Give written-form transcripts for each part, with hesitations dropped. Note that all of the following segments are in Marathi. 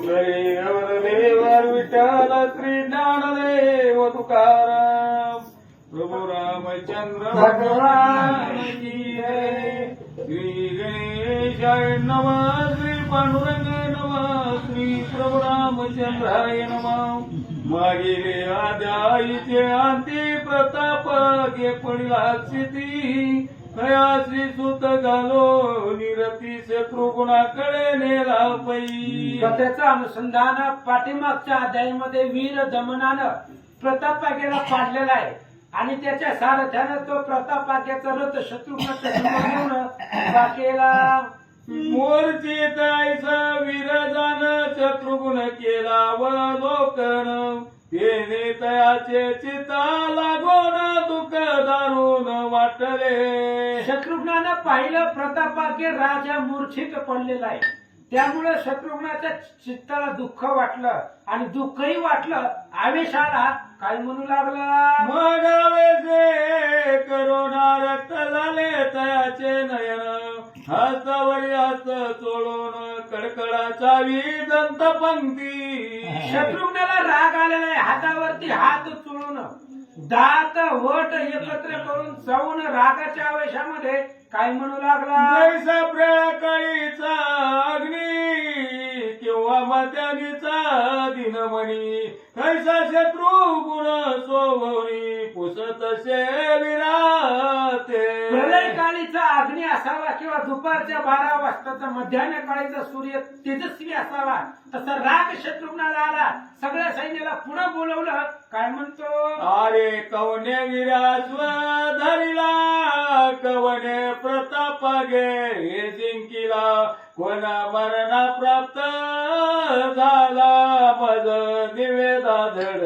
देवर विठ्ठल श्री ज्ञानदेव तुकाराम प्रभु रामचंद्र भगवान की जय। श्री गणेशाय नमः, श्री पांडुरंगाय नमः, श्री प्रभु रामचंद्राय नमः। मागिले आद्याईचे अंती प्रताप गे पडिला स्थिती कया श्री सुत घालो निरती शत्रुगुणाकडे नेला पै। कथेचं अनुसंधान पाठीमागच्या अध्यायामध्ये वीर दमनानं प्रतापाग्याला पाडलेला आहे आणि त्याच्या सारथ्यानं तो प्रतापाग्याचा रथ शत्रुघ्नाच्या समोर घेऊन वाकेला मोर्चित ऐसा वीरजान शत्रुघ्न केला अवलोकन तेने तयाचे चिता लागून दुःख दारुण वाटले। शत्रुघ्नानं पाहिलं प्रतापाग्य राजा मूर्छित पडलेला आहे, त्यामुळे शत्रुघ्नाच्या चित्ताला दुःख वाटलं आणि दुःखही वाटलं, आवेश आला, काय म्हणू लागला मग आवेशे करोना रक्त झाले तयाचे नयन हस्तावरी हस्त चोळून कडकडाचा दंत पंक्ती। शत्रुघ्नाला राग आलेला आहे, हातावरती हात चोळून दात वट एकत्र करून चावून रागाच्या आवेशामध्ये काय म्हणू लागला जैसा प्रकाळीचा अग्नी किंवा मत्यानीचा दिनमणी कैसा शत्रुगुण सोवणी पुसत विराते। प्रलयकाळीचा अग्नी असावा किंवा दुपारच्या 12 वाजताचा मध्यान्ह काळीचा सूर्य तेजस्वी असावा, तसा राग शत्रुघ्नाला आला। सगळ्या सैन्याला पुढे बोलवलं, काय म्हणतो अरे कवने विरास्व धरिला कवने प्रताप गे जिंकिला कोणा मरणा प्राप्त झाला मज निवेदा धड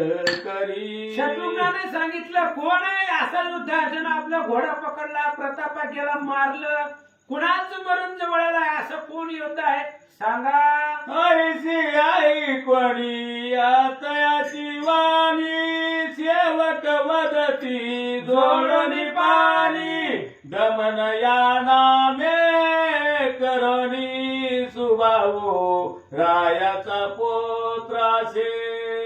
करी। शत्रुघ्नाने सांगितलं, कोण आहे असा युद्ध ज्यानं आपला घोडा पकडला, प्रतापाग्याला मारलं, कुणाचं मरण जवळ आलंय, असं कोण योद्धा आहे सांगा। ऐशी आई कोणी आतयाची वाणी सेवक वदती जोडणी पाणी दमन या नामे करणी सुभावो रायाचा पोत्रासे।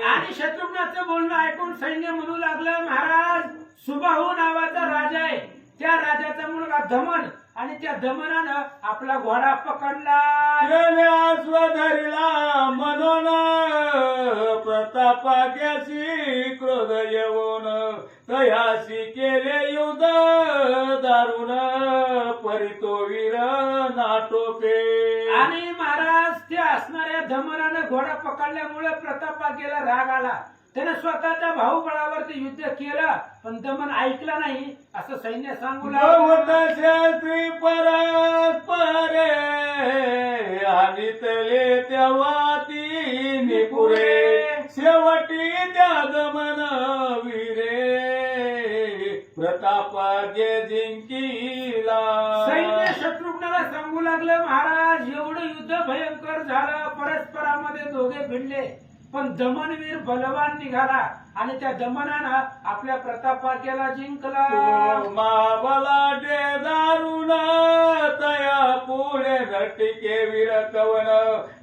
आणि शत्रुघ्नाचं बोलणं ऐकून सैन्य म्हणू लागलं, महाराज सुबाहू नावाचा राजा आहे, त्या राजाचा मुलगा दमन, आणि त्या दमनानं आपला घोडा पकडला स्वधरिला म्हणून प्रतापाग्याशी क्रोध येऊन तयाशी केले युद्ध दारुण परितो वीर नाटोपे। आणि महाराज त्या असणाऱ्या दमनानं घोडा पकडल्यामुळे प्रतापाग्याला राग आला, त्याने स्वतःच्या भाऊबळावरती युद्ध केलं, पण दमन ऐकला नाही असं सैन्य सांगू लागलं। शास्त्री परस्परे आणि तले तेव्हा ती निपुरे शेवटी त्या दमन वीरे प्रतापाग्य जिंकिला। सैन्य शत्रुघ्नाला सांगू लागलं, महाराज एवढं युद्ध भयंकर झालं, परस्परामध्ये दोघे भिडले, पण दमनवीर बलवान निघाला आणि त्या दमनानं आपल्या प्रतापाग्याला जिंकला। मावलाटे दारुण तया पुढे घटिके वीर कवन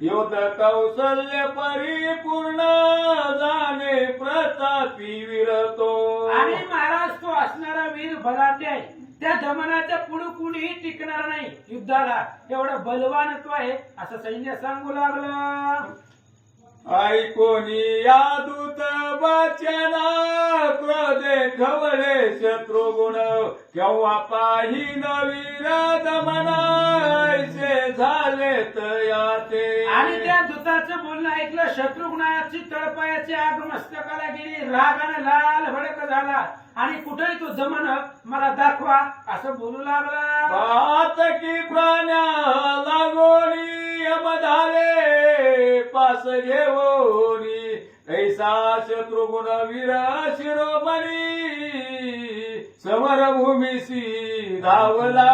युद्ध कौशल्य परिपूर्ण जाणे प्रतापी वीरतो। आणि महाराज तो असणारा वीर बलाढ्य आहे, त्या दमनाच्या पुढे कुणीही टिकणार नाही युद्धाला, एवढा बलवान तो आहे असं सैन्य सांगू लागलं। ऐकोनी या दूत वाचना क्रोधे खवळे शत्रुगुण केव्हा पाहिन वीर दमनायचे झाले तयाते। आणि त्या दूताचं बोलणं ऐकलं, शत्रुघ्नाची तळपायाची आग मस्तकाला गेली, रागाने लाल भडक झाला आणि कुठेही तो दमन मला दाखवा असं बोलू लागला। पाहत की प्राण्या लागोनी यमधाले पास घेऊनी ऐसा शत्रुघ्न वीर शिरोमणी समरभूमीशी धावला।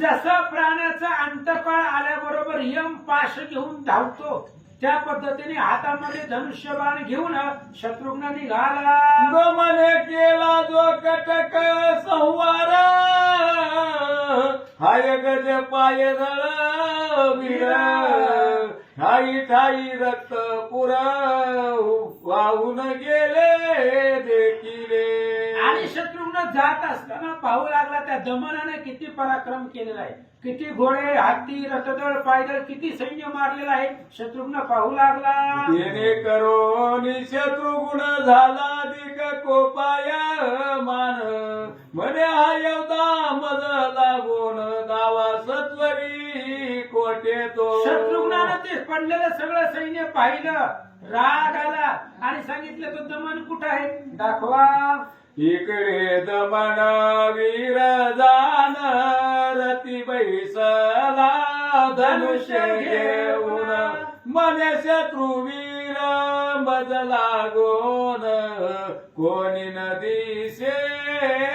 जसं प्राण्याचा अंतकाळ आल्याबरोबर यम पाश घेऊन धावतो, त्या पद्धतीने हातामध्ये धनुष्यबाण घेऊन शत्रुघ्न निघाला। दमन केला जो कटक संवार हाय गज पाय दळ वीर ठाई ठाई रक्त पुर वाहून गेले देखिले. आणि शत्रुघ्न जात असताना पाहू लागला त्या दमनाने किती पराक्रम केलेला आहे, किती घोडे, हत्ती, रथदळ, पायदळ, किती सैन्य मारलेलं आहे. शत्रुघ्न पाहू लागला. येणे करून शत्रुघ्न झाला अधिक कोपाया मान म्हणे हा योद्धा मज लागून दावा सत्वरी कोटे तो. शत्रुघ्नानं ते पडलेलं सगळं सैन्य पाहिलं, राग आला आणि सांगितलं तो दमन कुठं आहे दाखवा. इकडे दमन वीर जान रती बैसला धनुष्य घेऊन मने शत्रुवीर मज लागून कोणी न दिसे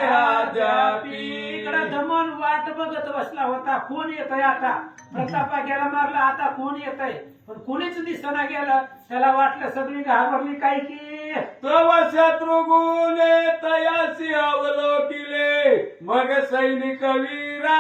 राजापी. इकडं दमन वाट बघत बसला होता, कोण येतय आता. प्रतापा गेला मारला, आता कोण येतय, पण कोणीच दिसना गेलं. त्याला वाटलं सगळी घाबरली काय की. तव शत्रुघ्ने तयासी अवलोकिले मग सैनिक वीरा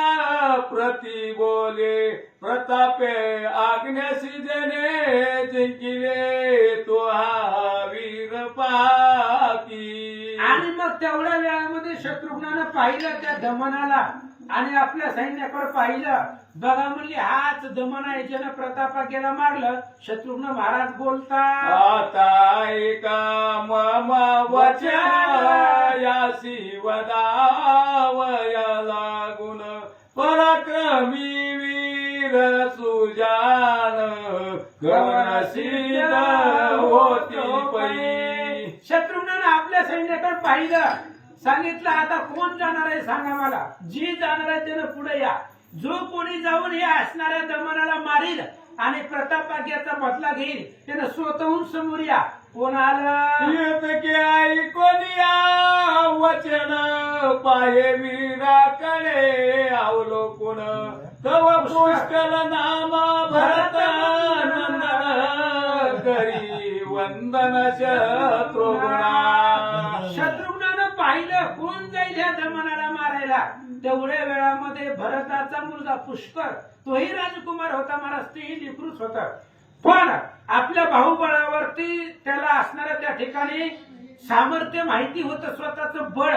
प्रति बोले प्रतापे आज्ञासी जने जिंकिले तो हा वीर पाकी. आणि मग तेवढ्या वेळामध्ये शत्रुघ्नानं पाहिलं त्या दमनाला आणि आपल्या सैन्याकडे पाहिलं. बघा म्हणली हाच दमन आहे ज्यानं प्रतापा गेला मारलं. शत्रुघ्न महाराज बोलता आता एका मम वचनायासी वदावया लागून पराक्रमी वीर सुजान गणसिद्ध होती पै. शत्रुघ्नानं आपल्या सैन्याकडे पाहिलं, सांगितलं आता कोण जाणार आहे सांगा मला. जी जाणार आहे त्यानं पुढे या. जो कोणी जाऊन हे असणाऱ्या दमनाला मारील आणि प्रतापाग्याचा बदला घेईल त्यानं स्वतःहून समोर या. कोण आलं. येत की ऐकून या वचन पाये वीराकडे अवलोकून तव पुष्कळ नामा भरत नंदन करी वंदन शत्रुघ्ना. शत्रुघ्नानं पाहिलं कोण जाईल ह्या दमनाला मारायला. तेवढ्या वेळामध्ये भरताचा मुलगा पुष्कर, तोही राजकुमार होता महाराज, तेही निकृत होता. पण आपल्या बाहुबळावरती त्याला असणाऱ्या त्या ठिकाणी सामर्थ्य माहिती होतं, स्वतःचं बळ.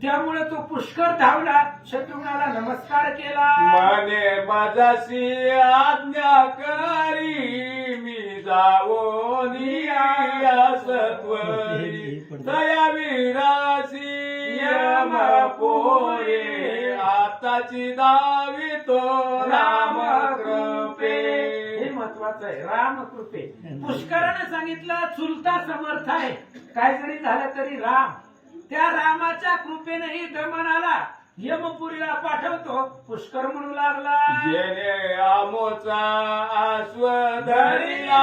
त्यामुळे तो पुष्कर धावला, शत्रुघ्नाला नमस्कार केला. मने माझाशी आज्ञा करी मी जावोनी सत्वरी दया वीरासी यम पोरे आताची दावी तो राम कृपे. हे महत्वाचं आहे, राम कृपे. पुष्कराने सांगितलं चुलता समर्थ आहे, काय जरी झालं तरी राम. त्या रामाच्या कृपेनेही दमनाला यमपुरीला पाठवतो. पुष्कर म्हणू लागला जेने आमोचा आश्वधरिला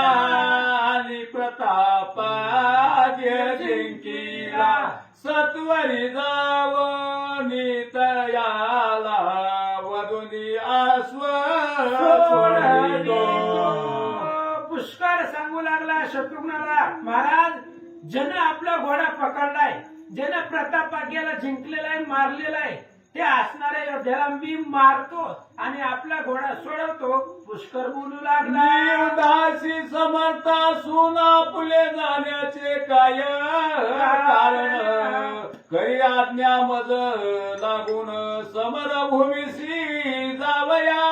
आणि प्रतापाद्य जिंकिला सत्वरी जावोनी तयाला वधुनी सोडितो. पुष्कर सांगू लागला शत्रुघ्नाला, महाराज ज्यानं आपला घोडा पकडलाय, ज्यानं प्रतापाग्याला जिंकलेला आहे, मारलेला आहे, ते असणाऱ्या योद्ध्याला मी मारतो आणि आपला घोडा सोडवतो. पुष्कर बोलू लागला दासी समर्था सुना पुले जाण्याचे काय कारण करी आज्ञा मज लागून समरभूमीशी जावया.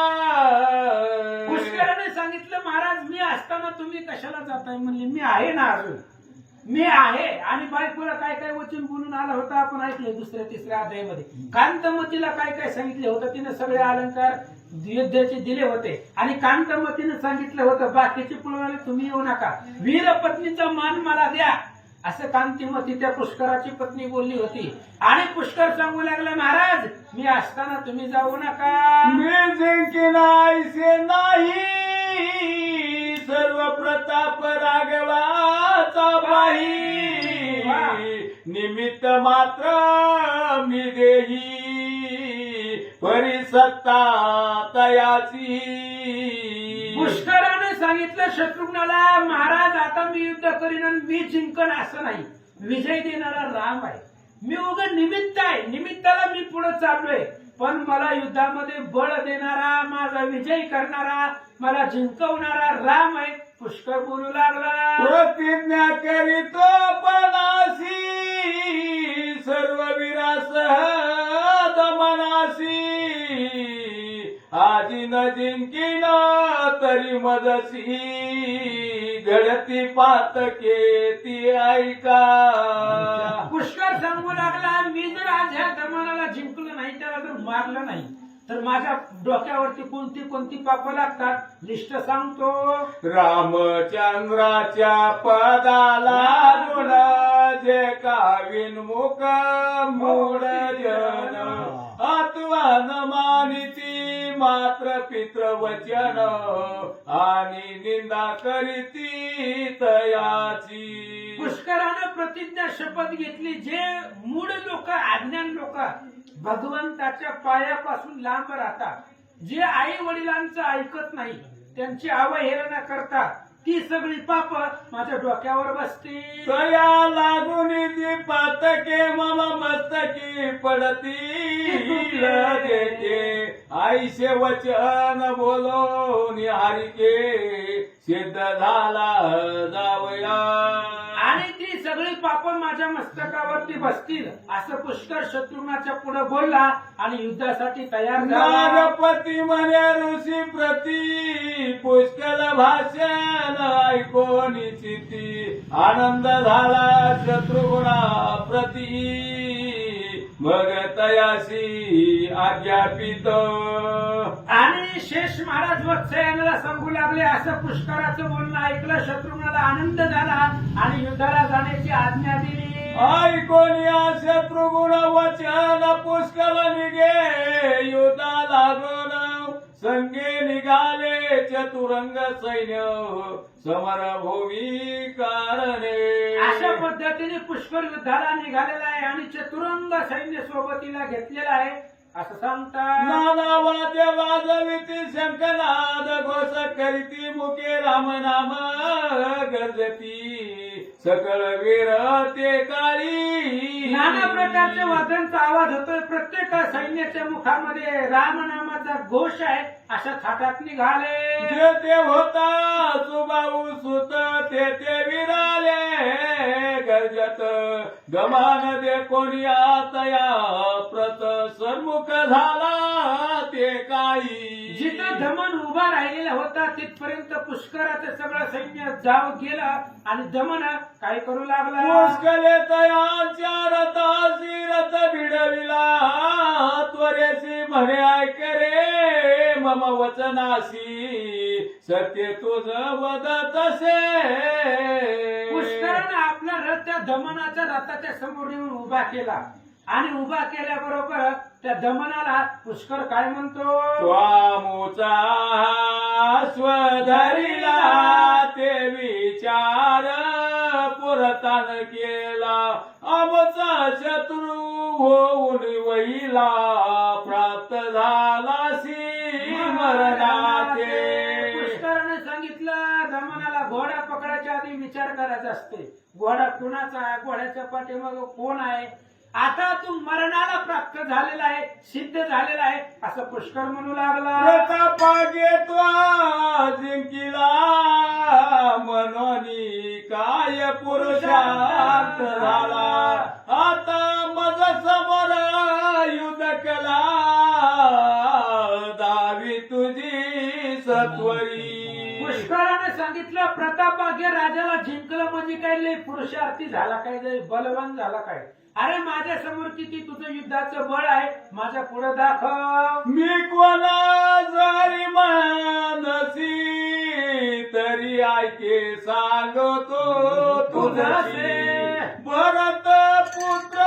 पुष्कराने सांगितलं महाराज मी असताना तुम्ही कशाला जाताय. म्हणले मी आहे ना, अजून मी आहे. आणि बायकोला काय काय वचन बोलून आला होता आपण ऐकले दुसऱ्या तिसऱ्या अध्यायामध्ये. कांतमतीला काय काय सांगितले होतं, तिने सगळे अलंकार युद्धाचे दिले होते. आणि कांतमतीने सांगितलं होतं बाकीचे पुळवाले तुम्ही येऊ नका, वीर पत्नीचा मान मला द्या, असं कांतिमती त्या पुष्कराची पत्नी बोलली होती. आणि पुष्कर सांगू लागला महाराज मी असताना तुम्ही जाऊ नका. मी जिंकिनायचे नाही सर्व प्रताप राघवाचा पाही निमित्त मात्र मी देही परिसत्ता तयाची. पुष्कराने सांगितलं शत्रुघ्नाला महाराज आता मी युद्ध करीन आणि मी जिंकन असं नाही, विजय देणारा राम आहे. मी उगा निमित्त आहे, निमित्ताला मी पुढे चाललोय. पण मला युद्धामध्ये बळ देणारा, माझा विजय करणारा, मला जिंकवणारा राम आहे. पुष्कर बोलू लागला, प्रतिज्ञा करीतो पणासी सर्व वीरासह दमनासी आजी न जिंकीन तरी मजसी घडती पातके ती ऐका. पुष्कर सांगू लागला, मी जर आज ह्या दमनाला जिंकलो नाही, त्याला जर मारलं नाही तर माझ्या डोक्यावरती कोणती कोणती पापं लागतात, लिस्ट सांगतो. रामचंद्राच्या पदाला गुण जे काविनमुख मूढ जन आत्मान मानिती मात्र पित्र वचन आणि निंदा करीती तयाची. पुष्करानं प्रतिज्ञा शपथ घेतली, जे मूढ लोक, अज्ञान लोक भगवंताच्या पायापासून लांब राहतात, जे आई वडिलांचं ऐकत नाही, त्यांची अवहेलना करतात, ती सगळी पाप माझ्या डोक्यावर बसती. तया लागून जी पातके मम मस्तकी पडती देते आईशे वचन बोलून हारिके सिद्ध झाला जावया. आणि ती सगळी पाप माझ्या मस्तकावरती बसतील असं पुष्कर शत्रुघ्नाच्या पुढे बोलला आणि युद्धासाठी तयार झाला. नागपती म्हणे ऋषी प्रती पुष्कळ भाषण ऐकून चिती आनंद झाला शत्रुघ्ना प्रती मग तयाशी आज्ञापित. आणि शेष महाराज वत्सयानाला सांगू लागले. असं पुष्कराचं बोलणं ऐकलं, शत्रुघ्नाला आनंद झाला आणि युद्धाला जाण्याची आज्ञा दिली. ऐकून या शत्रुघ्न वचन पुष्कळ निघे युद्धा लागून संगे निघाले चतुरंग सैन्य समरभूमी कारणे. अशा पद्धतीने पुष्कर युद्धाला निघालेला आहे आणि चतुरंग सैन्य सोबतीला घेतलेला आहे असं सांगतात. नाना वाद्य वाजविती शंखनाद घोष करीती मुखे राम नाम गरजती सकळ वीर ते काळी. नाना प्रकारच्या वाद्यांचा आवाज होतोय, प्रत्येक सैन्याच्या मुखामध्ये राम नामाचा घोष आहे. अशा थाटात निघाले. जे ते होता सुबाऊ सुत ते ते विराले गरजत गमान दे कोणी आतया प्रत सन्मुख झाला ते काही. जिथं दमन उभा राहिलेला होता तिथपर्यंत पुष्कराचं सगळं सैन्य जाऊ गेलं आणि दमन काय करू लागला. पुष्कले तयांच्या रथाशी रथ भिडविला त्वरेसी म्हणे ऐक रे मम वचनाशी सत्य तुझ वद तसे. पुष्करानं आपला रथ त्या दमनाच्या रथाच्या समोर येऊन उभा केला आणि उभा केल्याबरोबर त्या दमनाला पुष्कर काय म्हणतो. स्वामुचा स्वधरिला ते विचार पुरतान केला आमचा शत्रू होऊन वहिला प्राप्त झाला सी मरणाते. पुष्कराने सांगितलं दमनाला घोडा पकडायच्या आधी विचार करायचा असते. घोडा कुणाचा आहे, घोड्याच्या पाठीमागे कोण आहे. आता तू मरणाला प्राप्त झालेला आहे, सिद्ध झालेला आहे असं पुष्कर म्हणू लागला. प्रतापागे तो जिंकिला मनोनी काय पुरुषार्थ झाला आता मज समोर युद्ध कला दावी तुझी सत्वरी. पुष्कराने सांगितलं प्रतापाग्य राजाला जिंकलं म्हणजे काय लय पुरुषार्थी झाला काय, लय बलवान झाला काय. अरे माझ्या समोर किती तुझं युद्धाचं बळ आहे, माझ्या पुढे दाखव. मी कोणा जरी मानसी तरी ऐके सांगतो तुझसे भरत पुत्र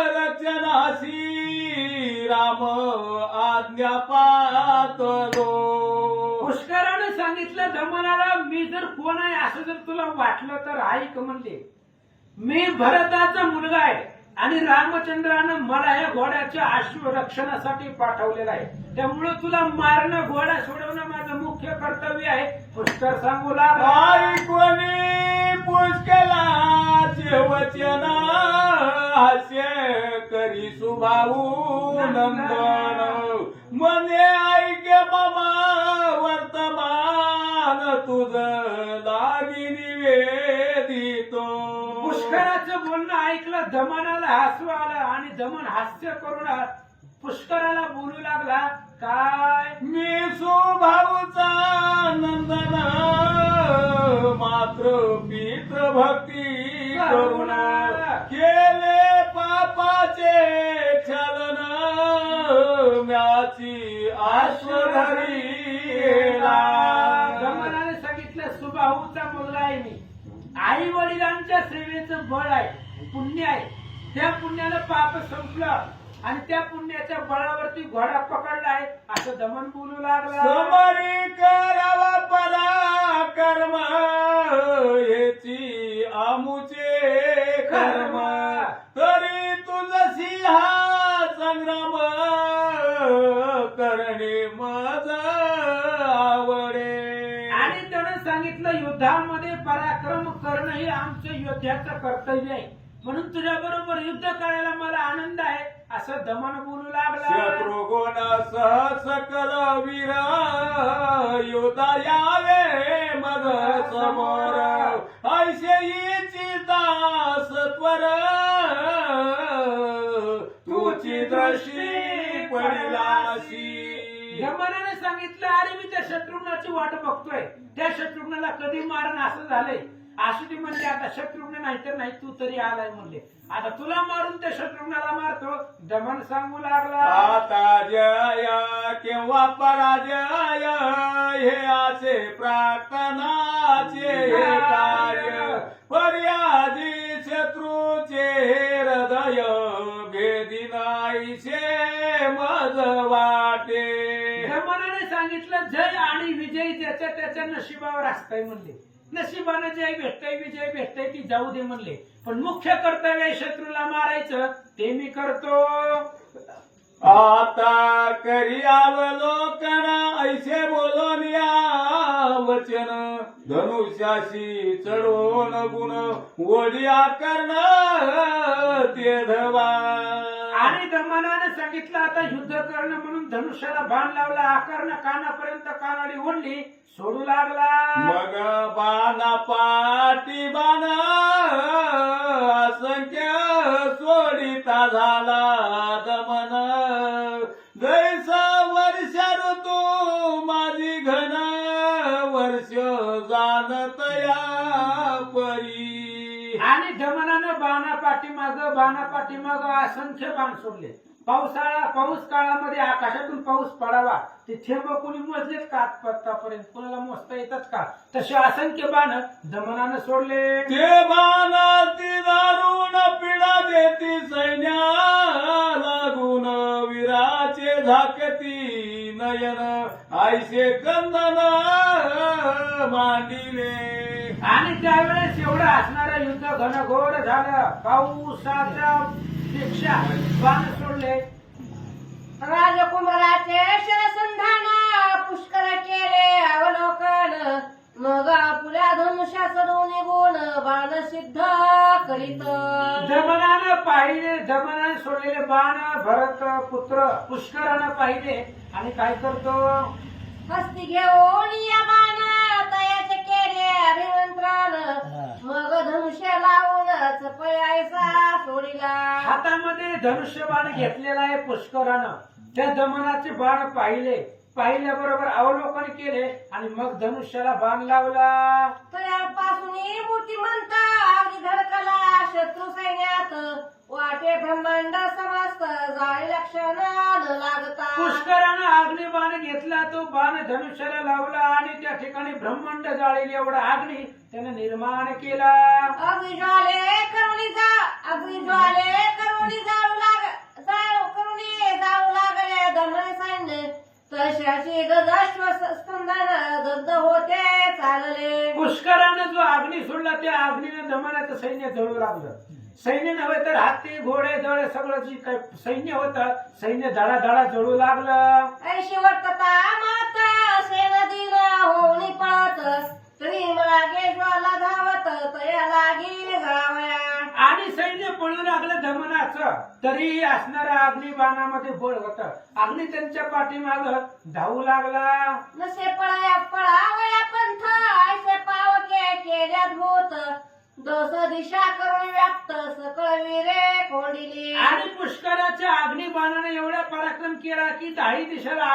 स्वरचनासी राम आज्ञा पातलो. पुष्कराने सांगितलं दमनाला मी जर कोण आहे असं जर तुला वाटलं तर ऐक म्हणले. मी भरताचा मुलगा आहे आणि रामचंद्रानं मला या घोड्याच्या अश्वरक्षणासाठी पाठवलेला आहे. त्यामुळे तुला मारणं, घोडा सोडवणं माझं मुख्य कर्तव्य आहे. पुष्कर सांगू लागला. कोणी पुष्कलाचे वचन हास्य करी शुभ भाऊ नंदन मने ऐके बाबा वर्तमान तुझ लागी निवेदितो. पुष्कराचं बोलणं ऐकलं. दमनाला हसू आलं आणि दमन हास्य करून पुष्कराला बोलू लागला. काय? मी सुभाऊचा नंदन मात्र मित्र भक्ती करुण केले पापाचे छलन म्याची आश्वधरी गेला. दमनाने सांगितलं सुबाहूचा मुलगा आहे मी. आई वडिलांच्या सेवेचं बळ आहे, पुण्य आहे. त्या पुण्याला पाप संपलं आणि त्या पुण्याच्या बळावरती घोडा पकडलाय असं दमन बोलू लागला. समरी करावा परा कर्म हेची आमुचे कर्म तरी तुझशी हा संग्राम करणे मज आवडे. आणि त्यानं सांगितलं युद्धामध्ये पराक्रम करणं हे आमचं योद्ध्याचं कर्तव्य आहे, म्हणून तुझ्या बरोबर युद्ध करायला मला आनंद आहे असं दमन बोलू लागला. शत्रुगुण सह सकल वीर योद्धा यावे मग समोर ऐशेची दास त्वर तुझी दृष्टी पडलाशी. दमनाने सांगितलं अरे मी त्या शत्रुघ्नाची वाट बघतोय, त्या शत्रुघ्नाला कधी मारण असं झालंय. आशुती म्हणले आता शत्रुघ्न नाही तर नाही तू तरी आलाय म्हणले, आता तुला मारून त्या शत्रुघ्नाला मारतो. दमन सांगू लागला आता जय किंवा पराजय हे असे प्रार्थनाचे हे कार्य पर्यादी शत्रूचे हृदय भेदी नाहीसे मज वाटे. दमनाने सांगितलं जय आणि विजय ज्याच्या त्याच्या नशिबावर असतंय म्हणले. नशिबानं जय भेटतय विजय भेटतय ती जाऊ दे म्हणले, पण मुख्य कर्तव्य आहे शत्रूला मारायचं ते मी करतो. आता करी अवलोकन ऐसे बोलून या वचन धनुष्याशी चढवून गुण वडिया कर्ण ते धवा. आणि दमनाने सांगितलं आता युद्ध करणं म्हणून धनुष्याला बाण लावला. आकर्ण कानापर्यंत कानाडी ओढली, सोडू लागला. मग बाणा पाटी बाण असंख्य सोडिता झाला दमन जैसा वर्ष ऋतू माझी घन वर्ष जाणत या परी. आणि दमनानं बाणा पाठीमाग असंख्य बाण सोडले. पाऊस काळामध्ये आकाशातून पाऊस पडावा ते थेंब कोणी मोजलेत का आतापर्यंत? कोणाला मोजता येतात का? तसे असंख्य बाण दमनानं सोडले. ते बाणाती दारुण पिढा देती सैन्या लागून वीराचे झाकती नयन आयशे कंदन मांडिले. आणि त्यावेळेस एवढं असणारं युद्ध घनघोर झालं. पाऊसाच्या पेक्षा बाण सोडले. राजकुमाराचे शरसंधान पुष्कर केले अवलोकन मग आपल्या धनुष्या चढून निघून बाण सिद्ध करीत. दमनानं सोडलेले बाण भरत पुत्र पुष्करानं पाहिले आणि काय करतो? हस्ती घेऊन या बाण तयाचे केले अभिमंत्रण मग धनुष्य लावून चपयायचा सोडिला. हातामध्ये धनुष्य बाण घेतलेला आहे पुष्करानं. त्या दमनाचे बाण पाहिल्याबरोबर अवलोकन केले आणि मग धनुष्याला बाण लावला. तयापासून मूर्तिमंत अगदी धडकला शत्रू सैन्यात वाटे ब्रह्मांड समस्त जाळी लक्षण न लागता. पुष्करानं अग्निबाण घेतला, तो बाण धनुष्याला लावला आणि त्या ठिकाणी ब्रह्मांड जाळेल एवढा अग्नी त्याने निर्माण केला. अगदी ज्वाले करुणी जाळू लागले दमन सैन्य तशाची गजाश्व स्पंदन दग्ध होते चालले. पुष्करानं जो अग्नी सोडला त्या अग्नीने दमनाचं सैन्य जळू लागलं. सैन्य नव्हे तर हत्ती घोडे दळ सगळं जी काही सैन्य होतं सैन्य धडाधडा जळू लागलं. ऐशी वर्तता माता सेन दिन होऊन पळत तरी लागे ज्वाला धावत तया लागी जळावया. आणि सैन्य पळू लागलं दमनाचं, तरी असणाऱ्या अग्निबाणामध्ये बळ होतं. अग्नी त्यांच्या पाठीमाग धावू लागला. नसे पळाया पळावया पंथ ऐसे पावके केल्यात भूत दोष दिशा करून व्याप्त सकळ वीरे कोंडिली. आणि पुष्कराच्या अग्निबाणाने एवढा पराक्रम केला की 10 दिशेला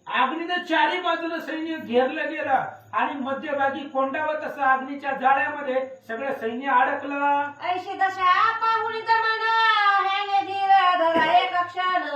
अग्नीनं चारी बाजूला सैन्य घेरलं गेलं आणि मध्यभागी कोंडावत असं अग्नीच्या जाळ्यामध्ये सगळं सैन्य अडकलं. ऐशी दशा पाहुणी दमन ह्याने धीर धरा एक क्षण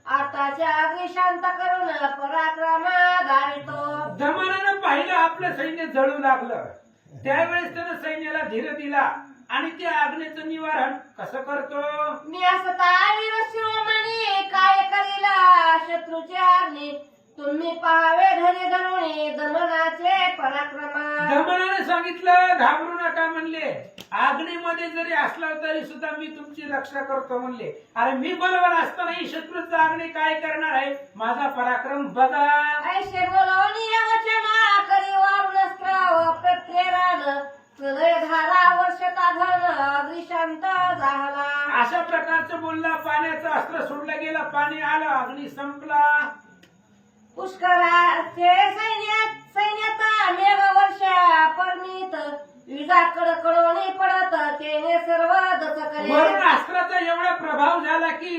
आताच्या अग्नि शांत करून पराक्रम गावितो. दमनानं पाहिलं आपलं सैन्य जळू लागलं. त्यावेळेस त्यानं सैन्याला धीर दिला आणि त्या अग्नीचं निवारण कसं करतो. मी असता वीर शिरोमणी काय करीला शत्रूचे अग्नी तुम्ही पाहावे धरी धरुणी दमनाचे पराक्रम. दमनाने सांगितलं घाबरू नका म्हणले. अग्नीमध्ये जरी असला तरी सुद्धा मी तुमची रक्षा करतो म्हणले. अरे मी बरोबर असतानाही शत्रूचा अग्नी काय करणार आहे, माझा पराक्रम बघा. ऐसे बोलवणी वचना करी वारुणस्त्र प्रत्येरान हृदय धारा वर्षता धन अग्नि शांत झाला. अशा प्रकारचं बोलला. पाण्याचं अस्त्र सोडलं गेलं, पाणी आलं, अग्नी संपला. पुष्कराचे सैन्यात मेघ वर्षा परमित विजा कडकडोनी पडत तेने सर्व दचकले. वरून अस्त्राचा एवढा प्रभाव झाला की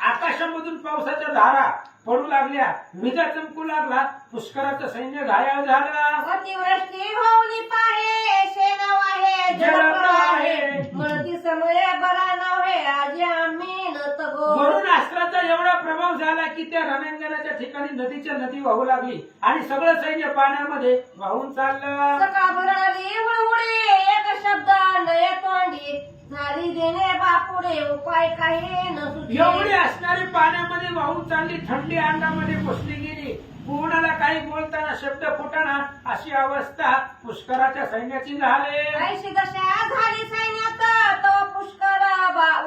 आकाशामधून पावसाच्या धारा पडू लागल्या, विजा चमकू लागला. पुष्कराचं सैन्य घायाळ झालं. अतिवृष्टी होऊनी पाहे शेना वाहे जलप्रवाहे मळती समये बरा नव्हे आजी आम्ही नत गो. वरून अस्त्राचा एवढा प्रभाव झाला की त्या रणांगणाच्या ठिकाणी नदीच्या नदी वाहू लागली आणि सगळं सैन्य पाण्यामध्ये वाहून चाललं. सकाळ भरली हुडहुडी एक शब्द नये तोंडी झाली देणे बापुडे उपाय काही नसुचे. एवढी असणारी पाण्यामध्ये वाहून चालली, थंडी अंगामध्ये पुसली गेली. कोणाला काही बोलताना शब्द फुटना अशी अवस्था पुष्कराच्या सैन्याची झाली. ऐशी दशा झाली सैन्यात तो पुष्कर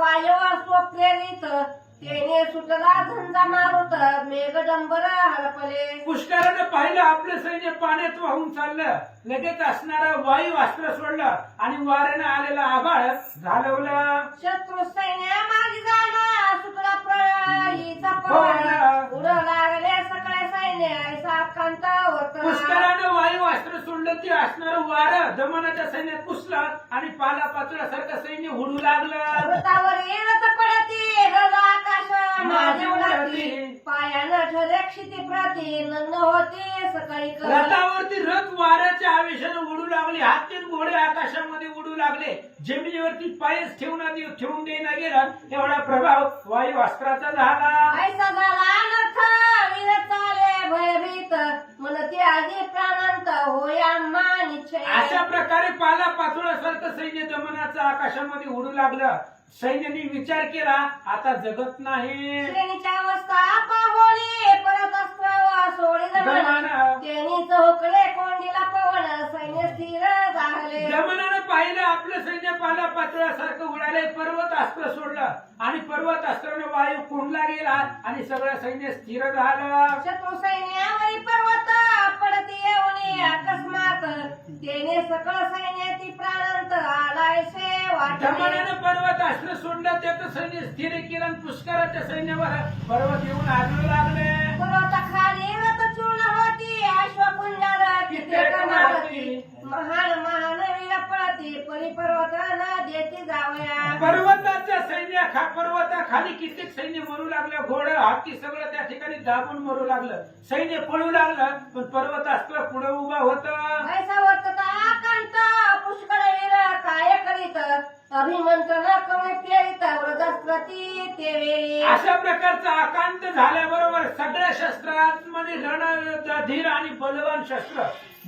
वायू स्वप्रेरित तेने सुटला झंझा मारुत मेघडंबर हरपले. पुष्करानं पाहिलं आपलं सैन्य पाण्यात वाहून चाललं. लगेच असणारा वायू अस्त्र सोडलं आणि वाऱ्यानं आलेलं आभाळ घालवलं. शत्रू सैन्य मागे जाणं सुटला प्रळीचा पवन उड लागले सगळे सैन्य ऐसा कांत होता. पुष्करानं वायू अस्त्र सोडलं, ते असणारं वारं दमनाच्या सैन्यात पुसलं आणि पाला पाचोळ्यासारखं सैन्य उडू लागलं. वृतावरील तपडती गज आकाश माझे उडाती पायानं ठरे क्षिती प्रती नग्न होते सकाळी रथावरती रथ वाऱ्याच्या आवेशानं उडू लागले. हातीन घोडे आकाशामध्ये उडू लागले. जमिनीवरती पायच ठेवून देण्यात गेला. एवढा प्रभाव वायू अस्त्राचा झाला. ऐसा झाला नथ वीर चाले भयभीत म्हणते आधी प्राणांत होया निश्चय. अशा प्रकारे पाला पाचोळ्यासारखं सैन्य दमनाचं आकाशामध्ये उडू लागलं. सैन्याने विचार केला आता जगत नाही. श्रेणीच्या अवस्था पाहोली परत अस्त्र सोडी दमन त्यांनी चौकडे कोंडीला पवन सैन्य स्थिर झाले. दमनानं पाहिलं आपलं सैन्य पाला पाचोळ्यासारखं उडाले. पर्वत अस्त्र सोडलं आणि पर्वत अस्त्रानं वायू कोंडला गेला आणि सगळं सैन्य स्थिर झालं. शत्रू सैन्यावरी पर्वत पडती येऊन अकस्मात त्याने सकळ सैन्याची प्राणांत आलायसे वाटले. दमनानं पर्वत अस्त्र सोडलं, त्याचं सैन्य स्थिर केलं आणि पुष्कराच्या सैन्यावर पर्वत येऊन आदळू लागले. पर्वताखाली रथ चूर्ण होती अश्वकुंडार कित्येक मारती महान महान वीर पळती परिपर्वत न देती जावया. पर्वताच्या पर्वताखाली कित्येक सैन्य मरू लागलं. घोडं हाती सगळं त्या ठिकाणी दाबून मरू लागलं. सैन्य पळू लागलं पण पर्वत अस्त्र पुढे उभा होतं. ऐसा वर्तता कांत पुष्कळ वीर काय करीत अभिमंत्रण कमी प्रेरित व्रतस्प्रती ते वेळी. अशा प्रकारचा आकांत झाल्याबरोबर सगळ्या शस्त्रांमध्ये रण धीर आणि बलवान शस्त्र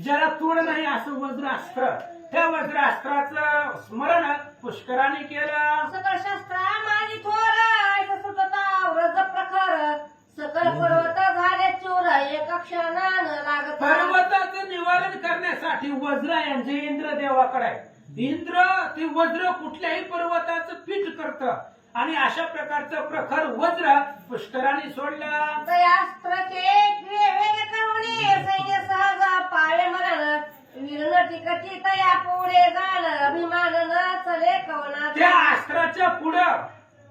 ज्याला तोड नाही असं वज्रास्त्र, त्या वज्रास्त्राचं स्मरण पुष्कराने केलं. सकळ शस्त्रा माझी थोर ऐसा सुटता व्रत प्रखर सकळ पर्वत झाले चूर एक क्षणान लागत. पर्वताचं निवारण करण्यासाठी वज्र यांचे इंद्र देवाकडे आहे. इंद्र ते वज्र कुठल्याही पर्वताचं पीठ करतं आणि अशा प्रकारचं प्रखर वज्र पुष्कराने सोडलं. दयास्त्रचे वेग करुणी सैन्य सहज पाळे मरण वीरण कटी तया पुढे जाण अभिमान न चले त्या कवनाचा अस्त्राच्या पुढं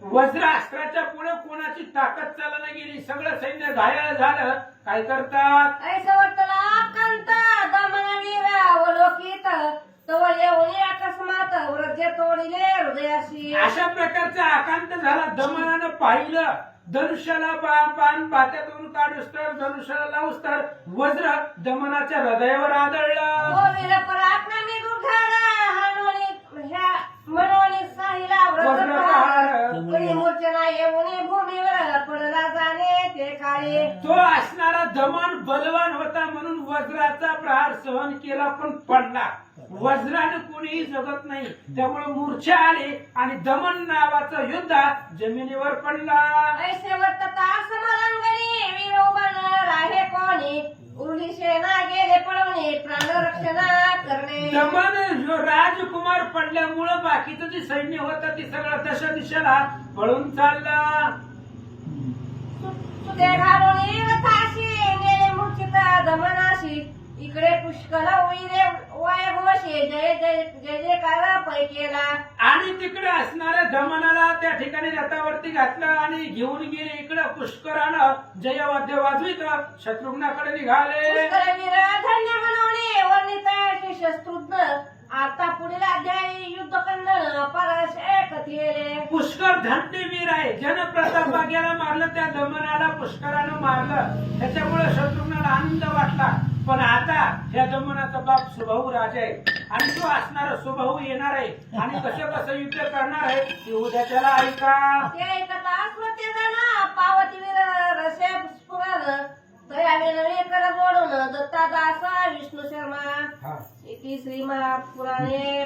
वज्र अस्त्राच्या पुढे कोणाची ताकद चालना गेली, सगळं सैन्य घायल झालं. काय करतात? ऐसा वाटला कंत दमनवीर अवलोकित तवर येऊन अकस्मात व्रजे तोडिले हृदयाशी. अशा प्रकारचा आकांत झाला. दमनानं पाहिलं, धनुष्याला बाण भात्यातून काढूस तर धनुष्याला लावूस तर वज्र दमनाच्या हृदयावर आदळलं. ओ वीर पराक्रमी दुर्धर हानोनी ह्या मनोनी साहिला व्रत वज्र पहार पहार. कोणी मूर्छना येऊन भूमीवर पडला जाणे ते काळे. तो असणारा दमन बलवान होता म्हणून वज्राचा प्रहार सहन केला पण पडला. वज्रानं कोणीही जगत नाही, त्यामुळे मूर्छा आली आणि दमन नावाचा योद्धा जमिनीवर पडला. ऐसे वर्तता समलंगणी वीरोबन राहे कोणी उरली सेना गेले पळवणे प्राणरक्षणा करणे. दमन राजकुमार पडल्यामुळं बाकीचं जे सैन्य होतं ते सगळं दश दिशेला पळून चाललं. सुते घालून रथाशी नेले मूर्छित दमनाशी. इकडे पुष्कळ उईरे वायघोषे जय जय जय जयकार पै केला. आणि तिकडे असणाऱ्या दमनाला त्या ठिकाणी रथावरती घातलं आणि घेऊन गेले. इकडे पुष्करानं जयवाद्य वाजवित शत्रुघ्नाकडे निघाले. पुष्करवीर धन्य म्हणून वर्णित शस्त्रुघ्न आता पुढील अध्यायी युद्ध खंडन पराशय कथेले. पुष्कर धन्यवीर आहे. जनप्रतापाग्याला मारलं, त्या दमनाला पुष्करानं मारलं. त्याच्यामुळे शत्रुघ्नाला आनंद वाटला. पण आता या दमनाचा बाप सुभाऊ राजा आहे आणि तो असणारा सुभाऊ येणार आहे आणि कसं कसं युद्ध करणार आहे ते उद्या त्याला ऐका. ते ऐकता श्रोते जण पावतीवीर रसे स्फुरण तयावे नवे कर जोडून दत्तादास विष्णू शर्मा. इति श्री महापुराणे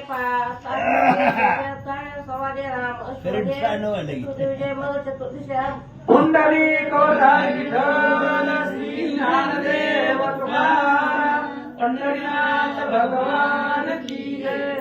सवादे राम विजय मग चतुर्दशा पुंडलिकोधारी विठ्ठल श्री ज्ञानदेव तुकाराम पंढरीनाथ भगवान की जय.